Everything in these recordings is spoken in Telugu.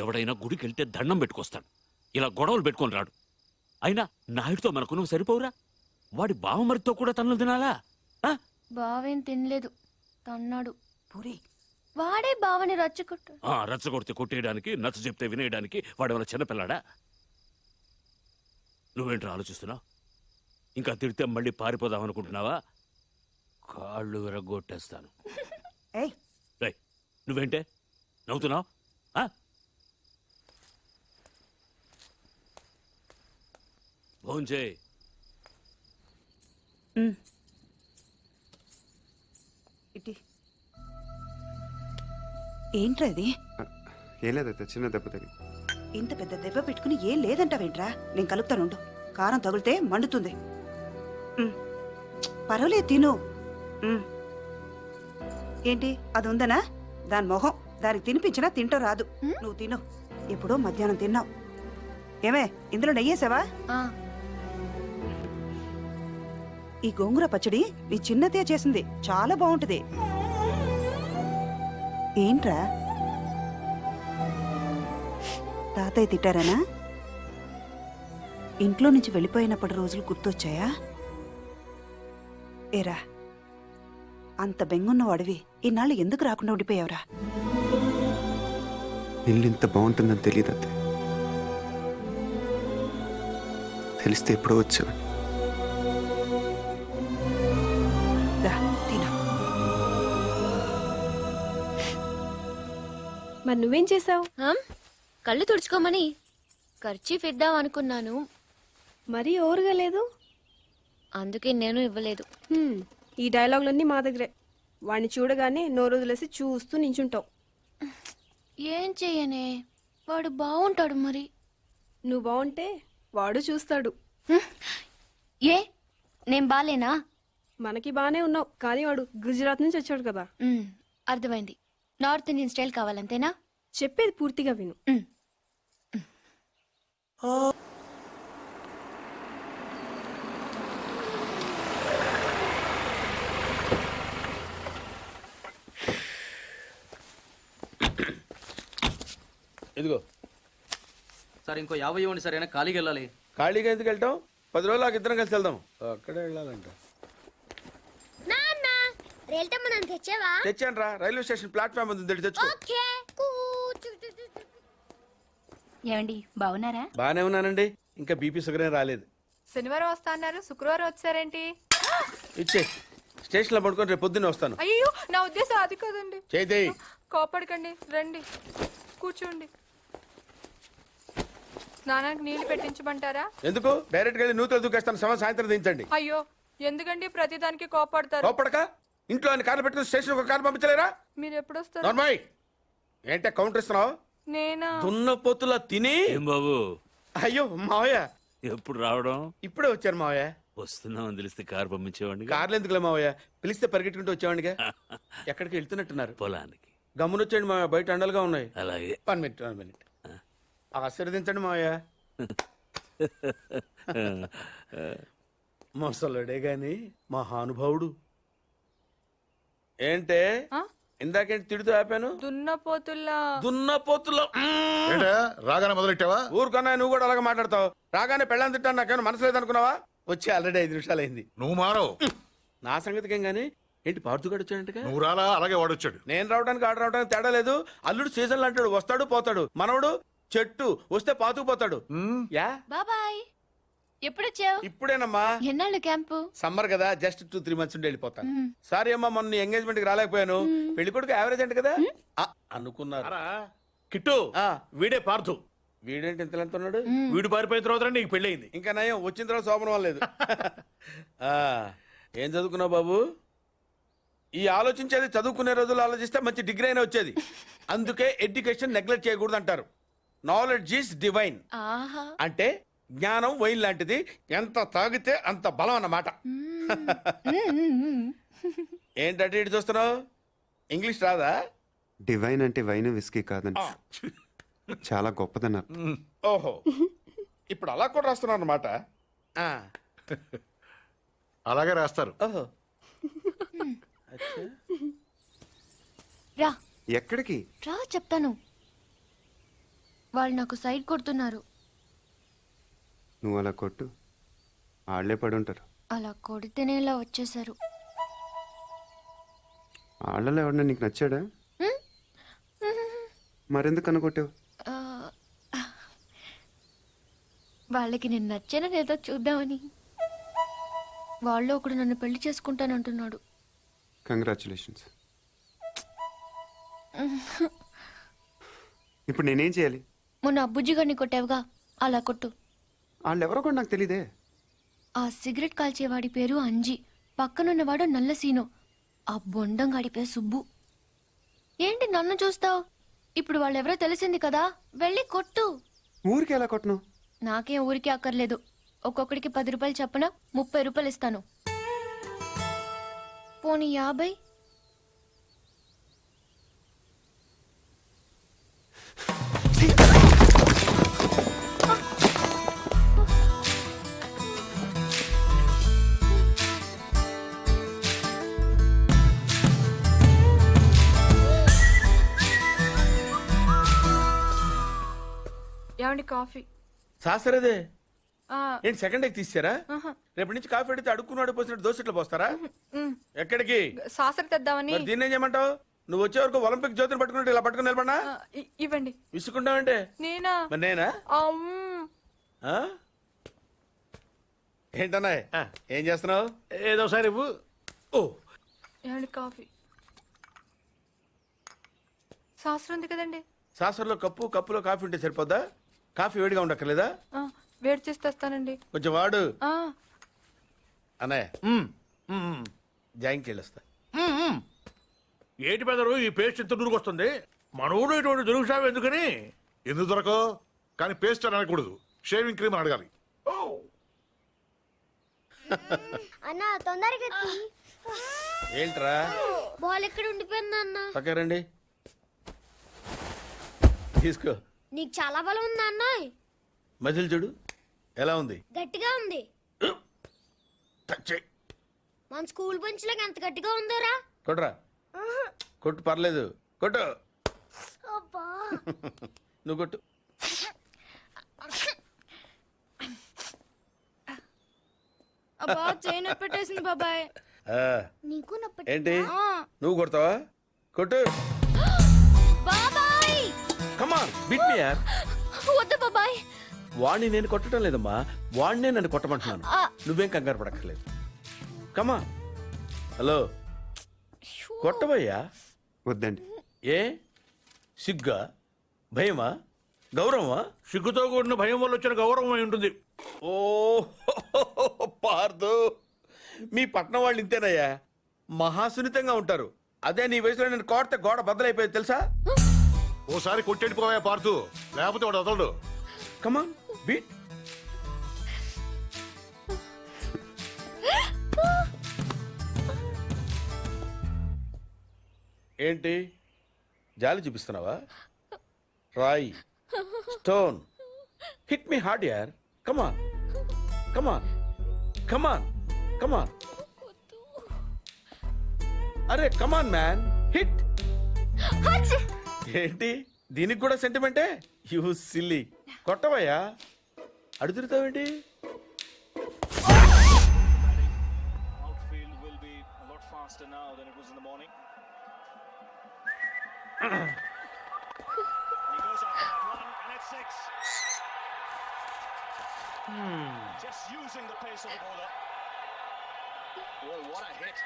ఎవడైనా గుడికి వెళ్తే దండం పెట్టుకొస్తాడు, ఇలా గొడవలు పెట్టుకొని రాడు. అయినా నాయుడితో మనకు నువ్వు సరిపోవురా? వాడి బావమరితో కూడా తన్నులు తినాలా? బావేం తినలేదు, తన్నాడు. పూరి వాడే బావని రచ్చగొట్టు. రచ్చగొడితే కొట్టేయడానికి, నచ్చ చెప్తే వినేయడానికి వాడేమైనా చిన్నపిల్లాడా? నువ్వేంట్రా ఆలోచిస్తున్నావు? ఇంకా తిడితే మళ్ళీ పారిపోదాం అనుకుంటున్నావా? కాళ్ళు విరగొట్టేస్తాను. నువ్వేంటే నవ్వుతున్నావు? భోంచేయ్. ఏంట్రా ఇది? ఏం లేదైతే చిన్న దెబ్బ తగిలి. ఇంత పెద్ద దెబ్బ పెట్టుకుని ఏం లేదంటావేంట్రా? నేను కలుపుతానుండు. కారం తగిలితే మండుతుంది. పర్వాలేదు, తిను. ఏంటి అది ఉందనా? దాని మొహం దానికి తినిపించినా తింటూ రాదు. నువ్వు తిను. ఎప్పుడో మధ్యాహ్నం తిన్నావు. ఏమే, ఇందులో నెయ్యేసావా? ఈ గోంగూర పచ్చడి నీ చిన్నతే చేసింది, చాలా బాగుంటది. ఏంట్రా తాతయ్య తిట్టారనా? ఇంట్లో నుంచి వెళ్ళిపోయినప్పటి రోజులు గుర్తొచ్చాయా? ఏరా, అంత బెంగున్న వాడివి ఇన్నాళ్ళు ఎందుకు రాకుండా ఉండిపోయావురా? ఇల్లు ఇంత బాగుంటుందని తెలియదు అత్తే. తెలిస్తే ఎప్పుడో వచ్చేవాడిని. మరి నువ్వేం చేసావు? కళ్ళు తుడుచుకోమని ఖర్చీఫ్ ఇద్దాం అనుకున్నాను, మరీ ఓరుగా లేదు. అందుకే నేను ఇవ్వలేదు. ఈ డైలాగులన్నీ మా దగ్గరే. వాడిని చూడగానే నోరు వదిలేసి చూస్తూ నించుంటావు. ఏం చెయ్యనే, వాడు బాగుంటాడు. మరి నువ్వు బాగుంటే వాడు చూస్తాడు. ఏ నేను బాలేనా? మనకి బానే ఉన్నావు, కానీ వాడు గుజరాత్ నుంచి వచ్చాడు కదా. అర్థమైంది. నార్త్ ఇండియన్ స్టైల్ కావాలంతేనా? చెప్పేది పూర్తిగా విను. ఇదిగో సార్, ఇంకో 50 ఇవ్వండి సార్. అయినా ఖాళీకి వెళ్ళాలి. ఖాళీగా ఎందుకు వెళ్తాం? 10 రోజులు నాకు ఇద్దరం కలిసి వెళ్దాం. అక్కడే వెళ్ళాలంట. తెచ్చాను రా, రైల్వే స్టేషన్ ప్లాట్ఫామ్ ఉంది, తెచ్చుకో. ఏమండి, బాగున్నారా? బానే ఉన్నానండి. ఇంకా బీపీ షుగర్ ఏం రాలేదు. శనివారం వస్తా అన్నారు, శుక్రవారం వచ్చారేంటి? ఇచ్చే స్టేషన్ లో పడుకొని రేపు పొద్దున్నే వస్తాను. అయ్యో, నా ఉద్దేశం అది కాదండి. చేయి. కోపడకండి, రండి కూర్చోండి. స్నానానికి నీళ్లు పెట్టించమంటారా? ఎందుకు? డైరెక్ట్ గా నూతులు దూకేస్తాను. సాయంత్రం దించండి. అయ్యో, ఎందుకండి ప్రతిదానికి కోపడతారు? కోపడక ఇంట్లో అన్ని కార్లు పెట్టుకుని స్టేషన్ ఒక కారు పంపించలేరా? మీరు ఎప్పుడు వస్తారు? నార్మల్ ఏంటే కౌంటర్ ఇస్తున్నావు? నేనా? దున్నపోతులా తిని. ఏం బాబు? అయ్యో మావయ్య, ఎప్పుడు రావడం? ఇప్పుడే వచ్చాను మావయ్య. వస్తున్నామని తెలిస్తే కారు పంపించేవాడిని. కార్లు ఎందుకులే మావయ్య, పిలిస్తే పరిగెట్టుకుంటూ వచ్చేవాడిగా. ఎక్కడికి వెళ్తున్నట్టున్నారు? పొలానికి. గమ్మునొచ్చేయండి మావయ్య, బయట అండలుగా ఉన్నాయి. అలాగే. 1 మినిట్. ఆశీర్వదించండి మావయ్య. మొసలుడే గాని మహానుభావుడు. ఏంటే ఇందాకేంటి తిడుతూ ఆపాను? దున్నపోతుల్లా. రాగానే మొదలెట్టావా? ఊరుకన్నా, నువ్వు కూడా అలాగే మాట్లాడతావు. రాగానే పెళ్ళని తిట్టాను, నాకేమైనా మనసు లేదనుకున్నావా? వచ్చి ఆల్రెడీ 5 నిమిషాలు అయింది. నువ్వు మారవు. నా సంగతికి ఏం గానీ ఏంటి పార్తుగాడు వచ్చాడంటగా? నువ్వు రాలా, అలాగే వాడొచ్చాడు. నేను రావడానికి ఆడ రావడానికి తేడా లేదు. అల్లుడు సీజన్లు అంటాడు, వస్తాడు పోతాడు. మనవడు చెట్టు వస్తే పాతుకుపోతాడు. యా బాబాయ్, ఎప్పుడొచ్చావు? ఇప్పుడేనమ్మా. ఎన్నాళ్ళు క్యాంపు? సమ్మర్ కదా, జస్ట్ 2-3 మంత్స్ ఉండి వెళ్ళిపోతాను. సారీ అమ్మా, మొన్న ఎంగేజ్మెంట్ కి రాలేకపోయాను. పెళ్లి కొడుకు యావరేజ్ అంటే కదా అనుకున్నారు. కిట్టు, వీడే పార్థు. వీడేంటి ఇంత ఎంత ఉన్నాడు? వీడు పారిపోయిన తర్వాత నీకు పెళ్ళయింది. ఇంకా నయం, వచ్చిన తర్వాత శోభనం లేదు. ఏం చదువుకున్నావు బాబు? ఈ ఆలోచించేది చదువుకునే రోజులు ఆలోచిస్తే మంచి డిగ్రీ అయినా వచ్చేది. అందుకే ఎడ్యుకేషన్ నెగ్లెక్ట్ చేయకూడదు అంటారు. Knowledge is divine. అంటే జ్ఞానం వైన్ లాంటిది, ఎంత తాగితే అంత బలం అన్నమాట. ఏంటంటే ఇటు చూస్తున్నావు? ఇంగ్లీష్ రాదా? డివైన్ అంటే వైన్ విస్కీ కాదండి, చాలా గొప్పదన్నారు. ఓహో, ఇప్పుడు అలా కూడా రాస్తున్నారు అన్నమాట. అలాగే రాస్తారు. ఓహో, రా. ఎక్కడికి రా చెప్తాను. వాళ్ళు నాకు సైడ్ కొడుతున్నారు. నువ్వు అలా కొట్టు, ఆళ్లే పడి ఉంటారు. అలా కొడితేనే ఇలా వచ్చేసారు. ఆళ్ళలో ఎవడన్నా నీకు నచ్చాడా? మరెందుకు అనుకొట్టావు? ఆ, వాళ్ళకి నేను నచ్చానో లేదో చూద్దామని. వాళ్ళు ఒకడు నన్ను పెళ్లి చేసుకుంటానంటున్నాడు. కంగ్రాచులేషన్స్. ఇప్పుడు నేనేం చేయాలి? మొన్న అబ్బుజ్జి గారిని కొట్టావుగా, అలా కొట్టు. వాళ్ళు ఎవరో కూడా నాకు తెలీదే. ఆ సిగరెట్ కాల్చేవాడి పేరు అంజి, పక్కనున్నవాడు నల్ల సీను, ఆ బొండంగాడి పేరు సుబ్బు. ఏంటి నన్ను చూస్తావు? ఇప్పుడు వాళ్ళెవరో తెలిసింది కదా, వెళ్ళి కొట్టు. ఊరికి ఎలా కొట్టను? నాకేం ఊరికి అక్కర్లేదు. ఒక్కొక్కడికి 10 రూపాయలు చప్పున 30 రూపాయలు ఇస్తాను. పోనీ 50? ఏమండి కాఫీ? సాసరేదే ఆ, ఏంటి సెకండ్ ఎగ్ తీసారా? ఆహా. రేపటి నుంచి కాఫీ అడిగితే అడుక్కున్నాడు పోసినట్టు దోశట్లు పోస్తారా? ఉమ్, ఎక్కడికి? సాసర తెద్దామని. మరి దీన్ని ఏం చేయమంటావు? నువ్వు వచ్చే వరకు ఒలింపిక్ జ్యోతిని పట్టుకున్నట్టు ఇలా పట్టుకుని నిలబడినా ఆ, ఇవ్వండి. విసుకుంటావంటే? నేనా? మరి నేనా? అమ్, ఆ? ఏంటన్నా ఏం చేస్తున్నావు? ఏదో సార్ ఇవ్వు. ఓ ఏమండి కాఫీ? సాసర ఉంది కదండి. సాసర్లో కప్పులో కాఫీ ఉంటే సరిపోద్దా? కాఫీ వేడిగా ఉండక్కర్లేదా? ఆ, వేడి చేసి తెస్తానండి. కొంచెం వాడు ఆ, అన్నయ్య. జాయింకి వెళ్ళొస్తా. ఏంటి పెదరు ఈ పేస్ట్ ఇంత దూరుకొస్తుంది? మన ఊళ్ళో ఇటువంటి దొరుకుతావు ఎందుకని? ఎందుకు దొరకవు? కానీ పేస్ట్ అని అనకూడదు, షేవింగ్ క్రీమ్ అని అడగాలి. అన్నా తొందరగా ఏంట్రా? బాల్ ఎక్కడ ఉండిపోయింది అన్న? పక్క రండి, తీసుకో. నీకు చాలా బలం ఉందా అన్నాయ్? మజిల్ చూడు ఎలా ఉంది. గట్టిగా ఉంది. టచ్ చెయ్. మన స్కూల్ బెంచ్ లాగా ఎంత గట్టిగా ఉందోరా. కొట్టురా. కొట్టు, పర్లేదు, కొట్టు. నువ్వు కొట్టు. అబ్బా చైన్ పెట్టేసింది బాబాయ్. ఆ, నీకు ఏంటి నువ్వు కొడతావా? కొట్టు. బాబాయ్ కమాన్ బీట్ మీ యార్. వద్దు బాబాయ్. వాణ్ణి నేను కొట్టడం లేదమ్మా, వాణ్ణే నన్ను కొట్టమంటున్నాను. నువ్వేం కంగారు పడక్కర్లేదు. కమా. హలో, కొట్టబోయ్యా. వద్దండి. ఏ సిగ్గా, భయమా, గౌరవమా? సిగ్గుతో కూడిన భయం వల్ల వచ్చిన గౌరవం అయి ఉంటుంది. ఓ పార్దు, మీ పట్నం వాళ్ళు ఇంతేనయ్యా, మహాసున్నితంగా ఉంటారు. అదే నీ వయసులో నేను కోడితే గోడ బద్దలైపోయేది తెలుసా? ఓసారి కొట్టెడిపోయా పార్తు, లేకపోతే వాడు వదలడు. కమాన్ బీట్. ఏంటి జాలి చూపిస్తున్నావా? రాయ్, స్టోన్, హిట్ మీ హార్డ్ యార్. కమాన్ కమాన్ కమాన్ కమాన్. అరే కమాన్ మ్యాన్, హిట్. ఏంటి దీనికి కూడా సెంటిమెంటే? You silly. కొట్టవయ్యా, అడుగుతావేంటి? Outfield will be a lot faster now than it was in the morning. He goes after that one, and it's 6. Just using the pace of the bowler. Oh, what a hit!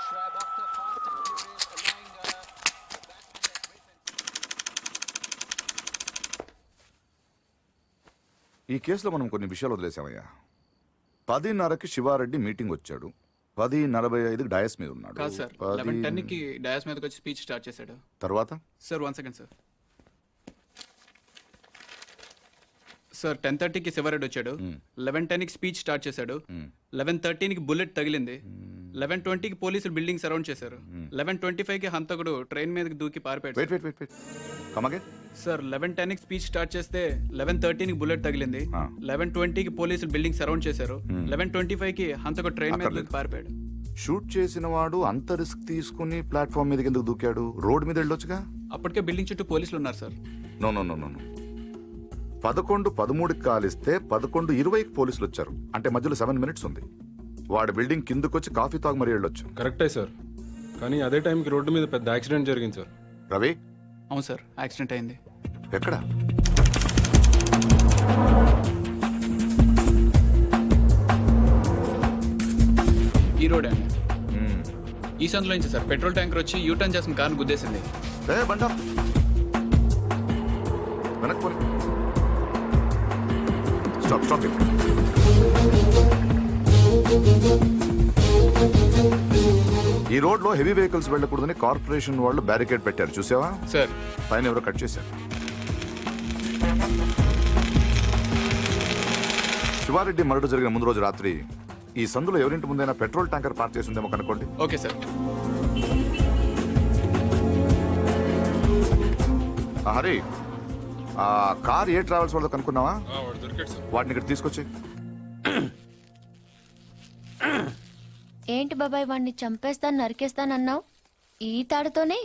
Shoaib Akhtar fast and furious, allowing the batsman that great. ఈ కేసులో మనం కొన్ని విషయాలు వదిలేసామయ్యా. 10:30కి శివారెడ్డి మీటింగ్ వచ్చాడు, 10:45కి డయాస్ మీద ఉన్నాడు. కాదు సార్, 11:10కి డయాస్ మీదకి వచ్చి స్పీచ్ స్టార్ట్ చేశాడు. తర్వాత సార్ 1 సెకండ్ సార్. సార్ 10:30కి శివారెడ్డి వచ్చాడు, 11:10కి స్పీచ్ స్టార్ట్ చేశాడు, 11:13కి బుల్లెట్ తగిలింది, 11:20కి పోలీసులు బిల్డింగ్ సరౌండ్ చేశారు, 11:25కి హంతకుడు ట్రైన్ మీదకి దూకి పారిపోయాడు. Wait wait wait wait come again. Sir 11:10కి స్పీచ్ స్టార్ట్ చేస్తే 11:13కి బుల్లెట్ తగిలింది, 11:20కి పోలీసులు బిల్డింగ్ సరౌండ్ చేశారు, 11:25కి హంతకుడు ట్రైన్ మీద దూకి పారిపోయాడు. షూట్ చేసిన వాడు అంత రిస్క్ తీసుకుని ప్లాట్ఫామ్ మీదకి ఎందుకు దూకాడు? రోడ్ మీద వెళ్ళొచ్చుగా. అప్పటికే బిల్డింగ్ చుట్టూ పోలీసులు ఉన్నారు sir. No no no no no 11:13కి కాలిస్తే 11:20కి పోలీసులు వచ్చారు. అంటే మధ్యలో 7 minutes ఉంది. వాడి బిల్డింగ్ కిందకొచ్చి కాఫీ తాగు మరీ వెళ్ళొచ్చు. కరెక్టే సార్, కానీ అదే టైంకి రోడ్డు మీద పెద్ద యాక్సిడెంట్ జరిగింది సార్. రవి అవును సార్, యాక్సిడెంట్ అయింది. ఎక్కడ? ఈ రోడ్ అండి. ఈ సందులో నుంచి సార్ పెట్రోల్ ట్యాంకర్ వచ్చి యూటర్న్ చేసిన కార్ను గుద్దేసింది. బండా వెనక్కి పోనీ. Stop stop. ఈ రోడ్ లో హెవీ వెహికల్స్ వెళ్ళకూడదని కార్పొరేషన్ వాళ్ళు బ్యారికేడ్ పెట్టారు, చూసావా? సార్ పైన ఎవరో కట్ చేశారు. శివారెడ్డి మర్డర్ జరిగిన ముందు రోజు రాత్రి ఈ సందులో ఎవరింటి ముందైనా పెట్రోల్ ట్యాంకర్ పార్క్ చేసి ఉందేమో కనుక్కోండి. Okay sir. హరి, ఆ కార్ ఏ ట్రావెల్స్ వాళ్ళతో కనుక్కున్నావా? వాడు దొరికాడు సార్. వాటిని ఇక్కడ తీసుకొచ్చి. ఏంటి బాబాయ్ వాడిని చంపేస్తాను నరికేస్తానన్నావు? ఈ తాడుతోనే?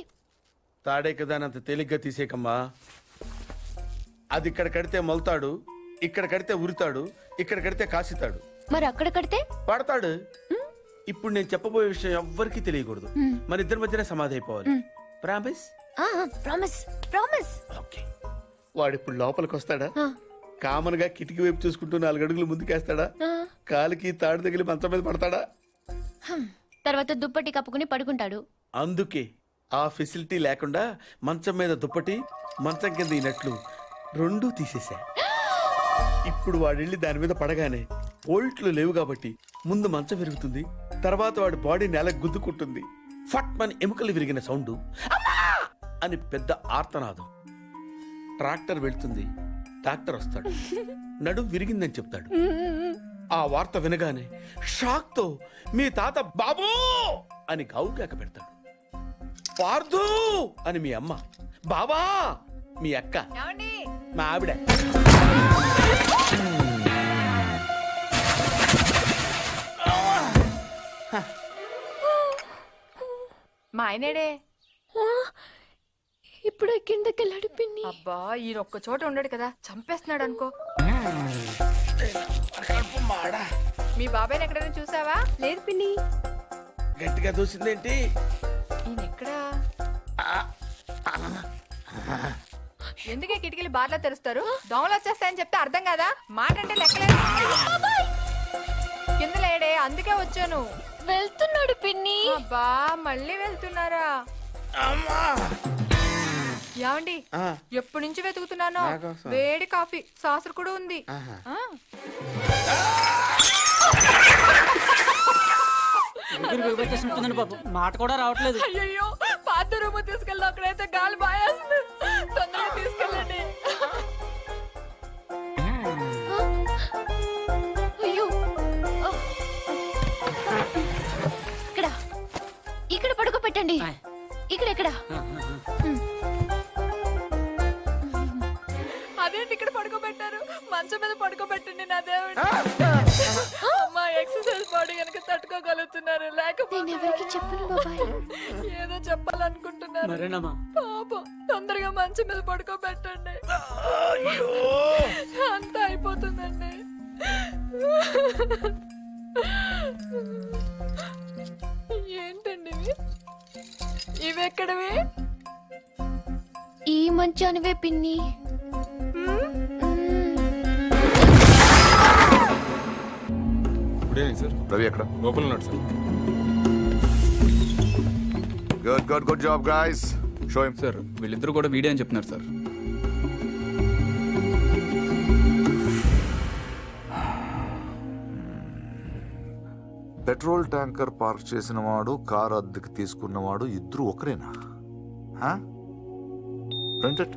తాడే కదా అని అంత తేలిగ్గా తీసేకమ్మా. అది ఇక్కడ కడితే మొలతాడు, ఇక్కడ కడితే ఉరితాడు, ఇక్కడ కడితే కాసితాడు, మరి అక్కడ కడితే పడతాడు. ఇప్పుడు నేను చెప్పబోయే విషయం ఎవ్వరికీ తెలియకూడదు. మన ఇద్దరి మధ్యనే సమాధి అయిపోవాలి. ప్రామిస్? Promise promise. ఓకే. వాడు ఇప్పుడు లోపలికి వస్తాడా? కామన్ గా కిటికీ వైపు చూసుకుంటూ 4 అడుగులు ముందుకేస్తాడా? కాలికి తాడు తగిలి మంచం మీద పడతాడా? తర్వాత దుప్పటి కప్పుకుని పడుకుంటాడు. అందుకే ఆ ఫెసిలిటీ లేకుండా మంచం మీద దుప్పటి, మంచం కింద ఈనట్లు రెండూ తీసేశా. ఇప్పుడు వాడెళ్ళి దాని మీద పడగానే బోల్ట్లు లేవు కాబట్టి ముందు మంచం విరుగుతుంది, తర్వాత వాడి బాడీ నేలకు గుద్దుకుంటుంది. ఫట్ మన ఎముకలు విరిగిన సౌండ్, అమ్మా అని పెద్ద ఆర్తనాదం. ట్రాక్టర్ వెళ్తుంది, డాక్టర్ వస్తాడు, నడుం విరిగిందని చెప్తాడు. ఆ వార్త వినగానే షాక్ తో మీ తాత బాబూ అని గావు కేక పెడతాడు. పార్దు అని మీ అమ్మ, బాబా మీ అక్క, మా ఆవిడ. మా ఆయనేడే? ఇప్పుడు కిందకెళ్ళాడు పిన్ని. అబ్బా ఈయన ఒక్క చోట ఉండడు కదా, చంపేస్తున్నాడు అనుకో. మీ బాబాయ్ని ఎక్కడైనా చూసావా? లేదు పిన్ని. గట్టిగా దూసిందేంటి? ఈయన ఎక్కడా? ఎందుకే కిటికీలు బార్లా తెరుస్తారు? దోమలు వచ్చేస్తాయని చెప్తే అర్థం కాదా? మాట అంటే లెక్కలేదు. కింద లేడే, అందుకే వచ్చాను. వెళ్తున్నాడు పిన్ని. అబ్బా మళ్ళీ వెళ్తున్నారా? ఏమండి, ఎప్పటి నుంచి వెతుకుతున్నానో వేడి కాఫీ, సాసరు కూడా ఉంది. మాట కూడా రావట్లేదు. అయ్యో పాత రూమ్ తీసుకెళ్ళి అక్కడైతే గాలి బాయేస్తుంది. తొందరగా తీసుకెళ్ళండి. అయ్యో ఇక్కడ ఇక్కడ పడుకోబెట్టండి. ఇక్కడ అదేంటి ఇక్కడ పడుకోబెట్టారు? మంచం మీద పడుకోబెట్టండి నా దేవుడు. అమ్మా ఎక్సర్సైజ్ బాడీ కనుక తట్టుకోగలుగుతున్నారు, లేకపోతే ఎవరికి చెప్పను బాబాయ్. ఏదో చెప్పాలనుకుంటున్నారు. పాపం తొందరగా మంచం మీద పడుకోబెట్టండి. అంతా అయిపోతుందండి. ఏంటండి ఇవి ఎక్కడవి? ఈ మంచానివే పిన్ని. సార్ రవి ఎక్కడ? లోపల ఉన్నాడు sir. Good good good job guys. Show him. Sir వీళ్ళిద్దరు కూడా వీడియో అని చెప్తున్నారు సార్. పెట్రోల్ ట్యాంకర్ పార్క్ చేసిన వాడు, కార్ అద్దెకి తీసుకున్నవాడు ఇద్దరు ఒకరేనా? ప్రింటెడ్.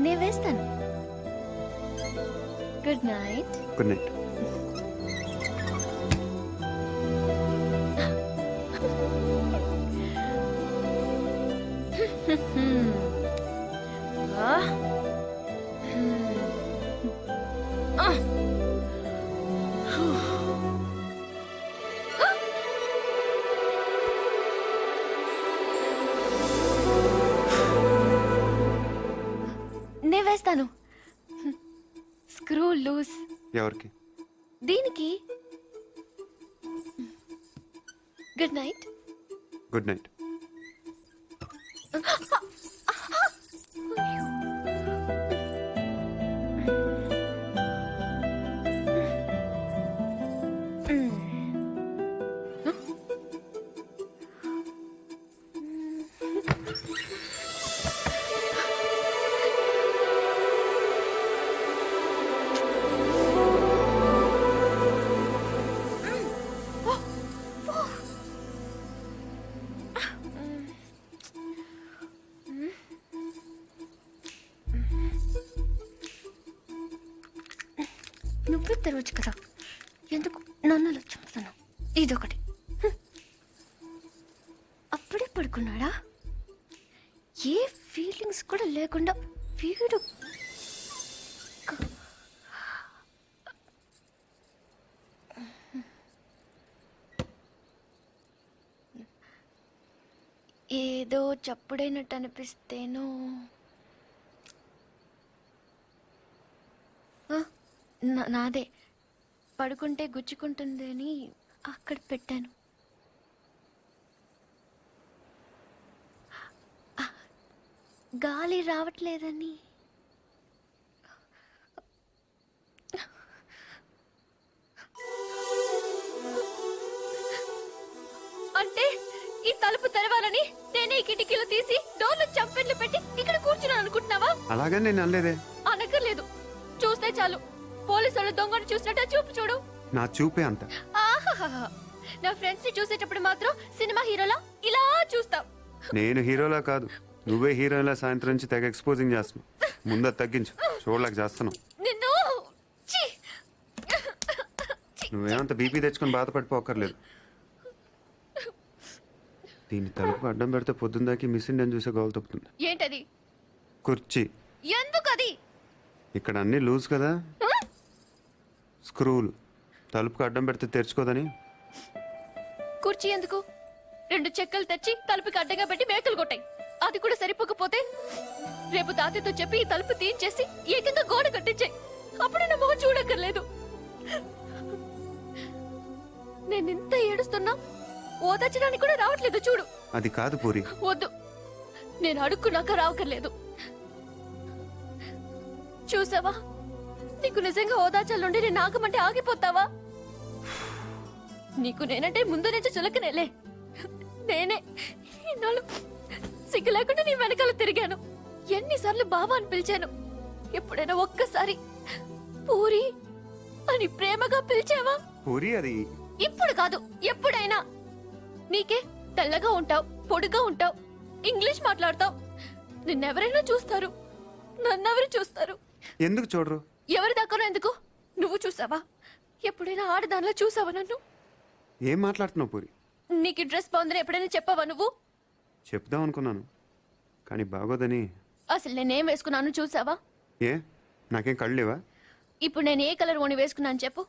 నేను వేస్తాను. Good night. Good night. నే వేస్తాను. Screw loose. ఎవరికి? దీనికి. Good night. Good night. నువ్వే తెరవచ్చు కదా, ఎందుకు నన్ను అలా చంపుతున్నావు? ఇదొకటి. అప్పుడే పడుకున్నాడా? ఏ ఫీలింగ్స్ కూడా లేకుండా వీడు ఏదో చప్పుడైనట్టు అనిపిస్తేనో. నాదే పడుకుంటే గుచ్చుకుంటుంది అని అక్కడ పెట్టాను. గాలి రావట్లేదని. అంటే ఈ తలుపు తెరవాలని నేనే ఈ కిటికీలు తీసి డోర్లు చంపెట్లు పెట్టి ఇక్కడ కూర్చున్నాను అనుకుంటున్నావా? అలాగని నేను అనలేదే. అనక్కర్లేదు, చూస్తే చాలు పోలీసులు దొంగను చూసినట్టు చూపు చూడు. నా చూపే అంత. ఆహాహా. నా ఫ్రెండ్స్ ని చూసేటప్పుడు మాత్రం సినిమా హీరోలా ఇలా చూస్తావు. నేను హీరోలా కాదు, నువ్వే హీరోలా సాయంత్రం నుంచి తెగ ఎక్స్పోజింగ్ చేస్తున్నావు. ముందు అది తగ్గించు, చూడలేక చేస్తున్నావు. నిన్ను ఛీ! నువ్వేమంత బీపీ తెచ్చుకొని బాధపడిపోకర్లేదు. దీన్ని తలుపు అడ్డం పెడితే పొద్దుందాకి మిస్ ఇండియన్ చూసే గోల్ తప్పుతుంది. ఏంటది? కుర్చీ. ఎందుకది? ఇక్కడ అన్ని లూజ్ కదా, స్క్రూలు. తలుపుకి అడ్డం పెడితే తెరుచుకోదని. కుర్చీ ఎందుకు? 2 చెక్కలు తెచ్చి తలుపుకి అడ్డంగా పెట్టి మేకలు కొట్టాయి. అది కూడా సరిపోకపోతే రేపు తాతయ్యతో చెప్పి ఈ తలుపు తీయించేసి ఏకంగా గోడ కట్టించాయి. అప్పుడు నా మొహం చూడక్కర్లేదు. నేను ఇంత ఏడుస్తున్నా ఓదార్చడానికి కూడా రావట్లేదు చూడు. అది కాదు పూరి. వద్దు, నేను అడుక్కున్నాక రావక్కర్లేదు. చూసావా, నీకు నిజంగా ఓదార్చాలండి నేను ఆగమంటే ఆగిపోతావా? నీకు నేనంటే ముందు నుంచి చులకనేలే. నేనే ఇన్నాళ్ళు సిగ్గు లేకుండా నీ వెనకాల తిరిగాను. ఎన్నిసార్లు బాబా అని పిలిచాను. ఎప్పుడైనా ఒక్కసారి పూరి అని ప్రేమగా పిలిచావా? పూరి అది ఇప్పుడు కాదు, ఎప్పుడైనా. నీకే తెల్లగా ఉంటావు, పొడుగా ఉంటావు, ఇంగ్లీష్ మాట్లాడతావు. నిన్నెవరైనా చూస్తారు, నన్నెవరు చూస్తారు? ఎందుకు చూడరు? ఎవరి దాకా ఎందుకు? నువ్వు చూసావా? ఎప్పుడైనా ఆడదానిలో చూసావా నన్ను? ఏం మాట్లాడుతున్నావు పూరి? నీకు ఈ డ్రెస్ బాగుందని ఎప్పుడైనా చెప్పావా నువ్వు? చెప్దాం అనుకున్నాను, కానీ బాగోదని. అసలు నేనేం వేసుకున్నాను చూసావా? ఏ, నాకేం కళ్ళు లేవా? ఇప్పుడు నేను ఏ కలర్ ఓని వేసుకున్నాను చెప్పు.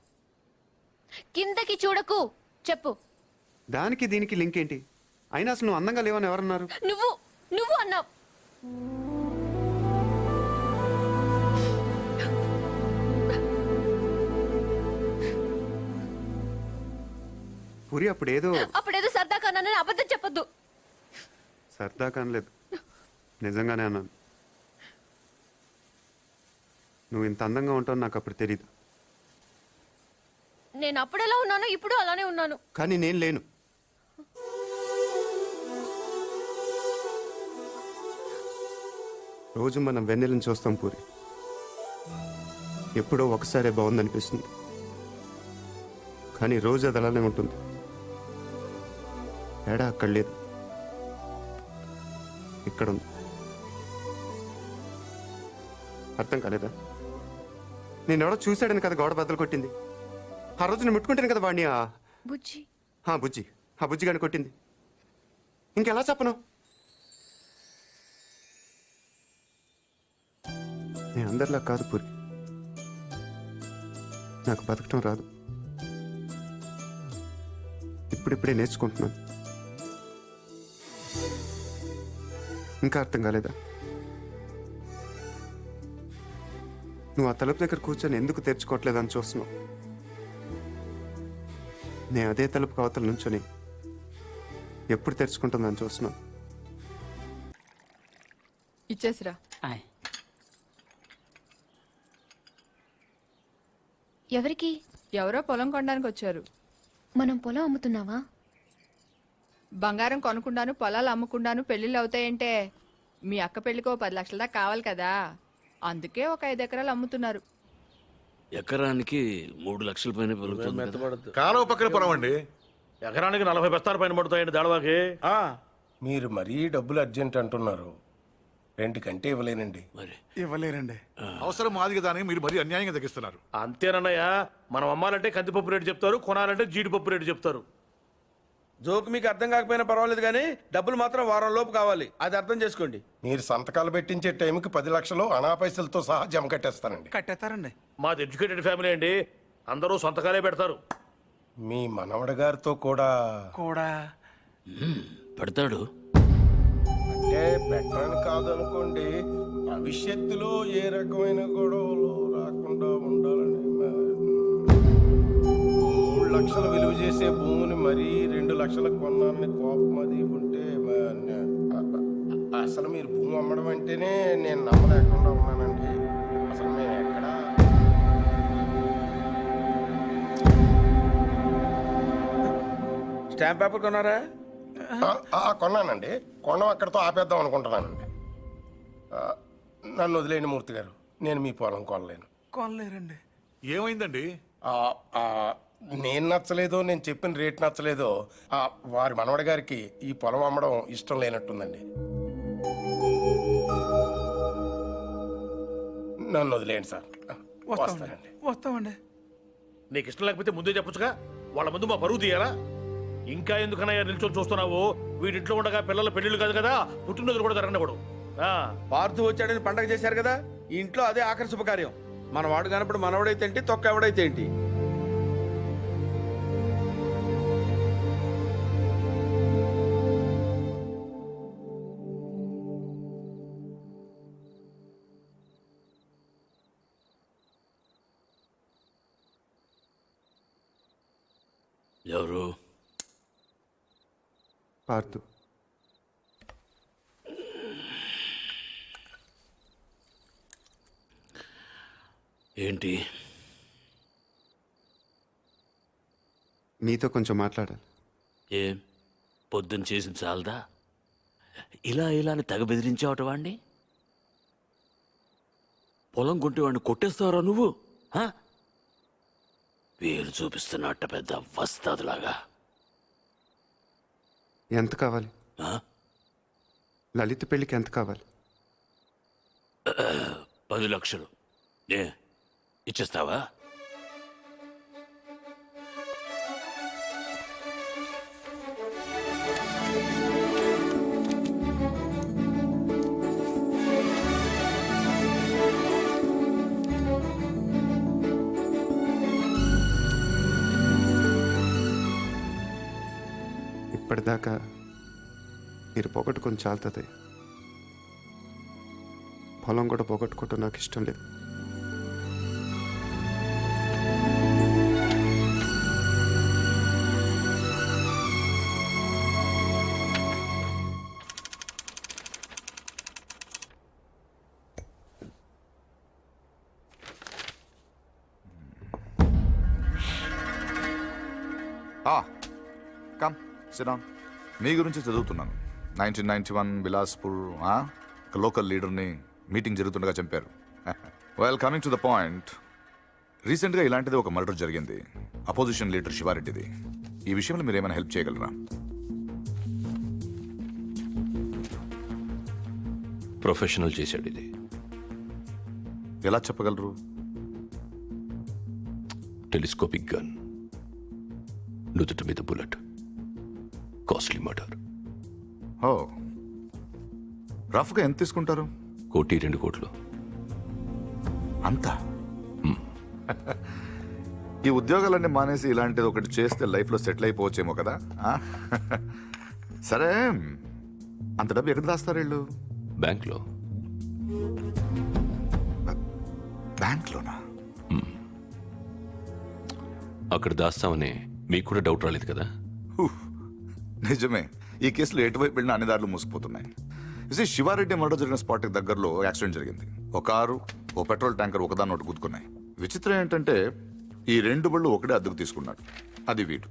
కిందకి చూడకు, చెప్పు. దానికి దీనికి లింక్ ఏంటి? అయినా అసలు నువ్వు అందంగా లేవని ఎవరన్నారు? నువ్వు నువ్వు అన్నావు. పూరి అప్పుడేదో సరదా కన్నానని అబద్ధం చెప్పొద్దు. సరదా కనలేదు, నిజంగానే అన్నాను. నువ్వు ఇంత అందంగా ఉంటావు నాకు అప్పుడు తెలీదు. నేను అప్పుడు ఎలా ఉన్నానో ఇప్పుడు అలానే ఉన్నాను. కానీ నేను లేను. రోజు మనం వెన్నెలను చూస్తాం పూరి. ఎప్పుడో ఒకసారి బాగుందనిపిస్తుంది, కానీ రోజు అది అలానే ఉంటుంది. తేడా అక్కడ లేదు, ఇక్కడ ఉంది. అర్థం కాలేదా? నేనెవడో చూశాడని కదా గోడ బద్దలు కొట్టింది. ఆ రోజు నేను ముట్టుకుంటాను కదా వాడిని. బుజ్జి బుజ్జి ఆ బుజ్జి గాని కొట్టింది. ఇంకెలా చెప్పను? నేను అందరిలా కాదు పూరి. నాకు బతకటం రాదు. ఇప్పుడిప్పుడే నేర్చుకుంటున్నాను. ఇంకా అర్థం కాలేదా? నువ్వు ఆ తలుపు దగ్గర కూర్చొని ఎందుకు తెరుచుకోవట్లేదని చూస్తున్నావు. నేను అదే తలుపు కవతల నుంచొని ఎప్పుడు తెరుచుకుంటుందని చూస్తున్నావు. ఇచ్చేసిరా. ఎవరికి? ఎవరో పొలం కొనడానికి వచ్చారు. మనం పొలం అమ్ముతున్నావా? బంగారం కొనుక్కుండాను పొలాలు అమ్ముకుండాను పెళ్లిళ్ళు అవుతాయంటే మీ అక్క పెళ్లికో 10 లక్షల దాకా కావాలి కదా, అందుకే ఒక 5 ఎకరాలు అమ్ముతున్నారు. ఎకరానికి 3 లక్షల పైన పెరుగుతుంది కదా. కాలువ పక్కన పొలం అండి. ఎకరానికి 40 బస్తాల పైన పడుతాయండి దాడవాకి. మీరు మరీ డబ్బులు అర్జెంట్ అంటున్నారు. 2 కంటే ఇవ్వలేనండి. మరి ఇవ్వలేరండి. అవసరం మాదిగా దానికి మీరు మరీ అన్యాయంగా తగ్గిస్తున్నారు. అంతేనన్నయ్య, మనం అమ్మాలంటే కందిపప్పు రేటు చెప్తారు, కొనాలంటే జీడిపప్పు రేటు చెప్తారు. జోక్ మీకు అర్థం కాకపోయినా పర్వాలేదు కానీ డబ్బులు మాత్రం వారం లోపు కావాలి, అది అర్థం చేసుకోండి. మీరు సంతకాలు పెట్టించే టైంకి 10 లక్షలు అనా పైసలతో సహా జమ కట్టేస్తానండి. కట్టేస్తారండి. మాది ఎడ్యుకేటెడ్ ఫ్యామిలీ అండి, అందరూ సంతకాలే పెడతారు. మీ మనవడ గారితో కూడా పెడతాడు. అంటే పెట్టని కాదనుకోండి, భవిష్యత్తులో ఏ రకమైన గొడవలు రాకుండా ఉండాలని 3 లక్షలు విలువ చేసే భూమిని మరీ 2 లక్షలకు కొన్నానని కోపం అది ఉంటే అసలు మీరు భూమి అమ్మడం అంటేనే నేను నమ్మలేకుండా ఉన్నానండి. అసలు మేము ఎక్కడ స్టాంప్ పేపర్ కొన్నారా? కొన్నానండి. కొనం అక్కడితో ఆపేద్దాం అనుకుంటున్నానండి. నన్ను వదిలేండి మూర్తి గారు, నేను మీ పొలం కొనలేరండి. ఏమైందండి? నేను నచ్చలేదో, నేను చెప్పిన రేట్ నచ్చలేదో వారి మనవడి గారికి ఈ పొలం అమ్మడం ఇష్టం లేనట్టుందండి. నన్ను వదిలేండి సార్. వస్తానండి. వస్తామండి. నీకు ఇష్టం లేకపోతే ముందే చెప్పొచ్చుగా, వాళ్ళ ముందు మా పరువు తీయాలా? ఇంకా ఎందుకనయ్యా నిల్చొని చూస్తున్నావు? వీడింట్లో ఉండగా పిల్లల పెళ్లిళ్ళు కాదు కదా, పుట్టినరోజులు కూడా జరగనివ్వడు. పార్థు వచ్చాడని పండగ చేశారు కదా, ఈ ఇంట్లో అదే ఆఖరి శుభకార్యం. మన వాడు కానప్పుడు మనవడైతే ఏంటి, తొక్క ఎవడైతే ఏంటి. ఎవరు? పార్థు. ఏంటి? నీతో కొంచెం మాట్లాడాలి. ఏం పొద్దున్న చేసింది చాలదా? ఇలా అని తెగ బెదిరించావట వాణ్ణి. పొలం కొంటే వాడిని కొట్టేస్తావరా నువ్వు? వేలు చూపిస్తున్నట్ట పెద్ద వస్తాదులాగా. ఎంత కావాలి? లలిత పెళ్లికి ఎంత కావాలి? 10 లక్షలు. ఇచ్చేస్తావా? ఇప్పటిదాకా మీరు పోగొట్టుకొని చాలుతుంది. పొలం కూడా పోగొట్టుకోవటం నాకు ఇష్టం లేదు. కమ్ సిరాన్. మీ గురించి చదువుతున్నాను. 1991 బిలాస్పూర్ లోకల్ లీడర్ని మీటింగ్ జరుగుతుండగా చంపారు. Well, coming to the point, రీసెంట్గా ఇలాంటిది ఒక మర్డర్ జరిగింది, అపోజిషన్ లీడర్ శివారెడ్డిది. ఈ విషయంలో మీరు ఏమైనా హెల్ప్ చేయగలరా? ప్రొఫెషనల్ చేశాడు ఇది. ఎలా చెప్పగలరు? టెలిస్కోపిక్ గన్, నుదుటి మీద బుల్లెట్, కాస్ట్లీ మర్డర్. ఓ, రఫ్గా ఎంత తీసుకుంటారు? 1-2 కోట్లు. అంతా? ఈ ఉద్యోగాలన్నీ మానేసి ఇలాంటిది ఒకటి చేస్తే లైఫ్లో సెటిల్ అయిపోవచ్చేమో కదా. ఆ? సరే, అంత డబ్బు ఎక్కడ దాస్తారు వీళ్ళు? బ్యాంక్లో. బ్యాంక్లోనా? అక్కడ దాస్తామని మీకు కూడా డౌట్ రాలేదు కదా? నిజమే, ఈ కేసులో ఎటువైపు వెళ్ళినా అన్ని దారులు మూసుకుపోతున్నాయి. శివారెడ్డి మర్డర్ జరిగిన స్పాట్కి దగ్గరలో యాక్సిడెంట్ జరిగింది. ఒక కారు, ఓ పెట్రోల్ ట్యాంకర్ ఒకదాన్ని ఒకటి గుద్దుకున్నాయి. విచిత్రం ఏంటంటే ఈ 2 బళ్ళు ఒకటే అద్దెకు తీసుకున్నాడు. అది వీడు.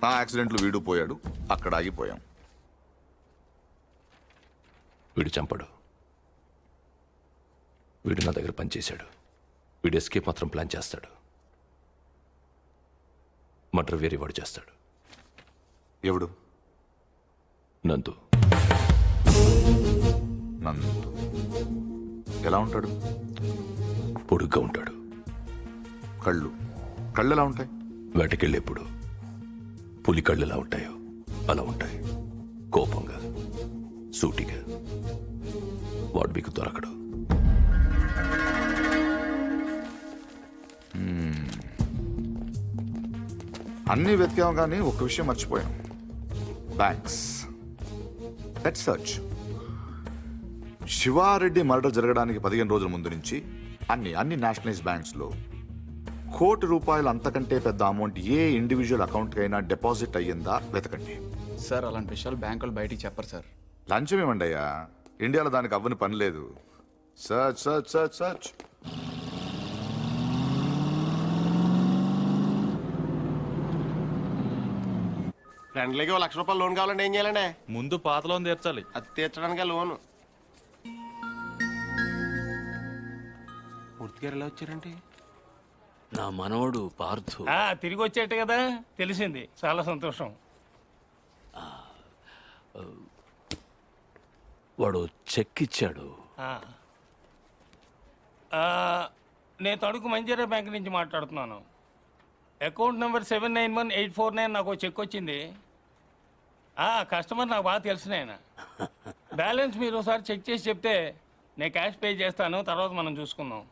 ఆ యాక్సిడెంట్లో వీడు పోయాడు, అక్కడ ఆగిపోయాం. వీడు చంపడు. వీడు నా దగ్గర పనిచేశాడు. వీడు ఎస్కేప్ మాత్రం ప్లాన్ చేస్తాడు. మర్డర్ వేరే వాడు చేస్తాడు. ఎవడు? నందు. నందు ఎలా ఉంటాడు? పొడుగ్గా ఉంటాడు. కళ్ళు ఎలా ఉంటాయి? వేటకెళ్ళేప్పుడు పులి కళ్ళు ఎలా ఉంటాయో అలా ఉంటాయి. కోపంగా, సూటిగా. వాడు మీకు దొరకడు. అన్నీ వెతికాం కానీ ఒక్క విషయం మర్చిపోయాం. Banks. Let's search. Sivareddy murder జరగడానికి 15 రోజుల ముందు నుంచి అన్ని నేషనలైజ్ బ్యాంక్స్లో ₹1,00,00,000 అంతకంటే పెద్ద అమౌంట్ ఏ ఇండివిజువల్ అకౌంట్కైనా డిపాజిట్ అయ్యిందా వెతకండి. సార్ అలాంటి విషయాలు బ్యాంకులు బయటికి చెప్పరు సార్. లంచం ఏమండి అయ్యా, ఇండియాలో దానికి అవ్వని పని లేదు. Search search search search. ఫ్రెండ్లీకి ₹1,00,000 లోన్ కావాలంటే ఏం చేయాలండి? ముందు పాత లోన్ తీర్చాలి. అది తీర్చడానికి లోను. పూర్తిగా ఎలా వచ్చారంటే? నా మనవడు పార్థు. తిరిగి వచ్చేట్టు కదా, తెలిసింది. చాలా సంతోషం. వాడు చెక్ ఇచ్చాడు. నేను తణుకు మంజీరా బ్యాంక్ నుంచి మాట్లాడుతున్నాను. అకౌంట్ నెంబర్ 791849 నాకు చెక్ వచ్చింది. కస్టమర్ నాకు బాగా తెలిసిన ఆయన. బ్యాలెన్స్ మీరు ఒకసారి చెక్ చేసి చెప్తే నేను క్యాష్ పే చేస్తాను, తర్వాత మనం చూసుకుందాం.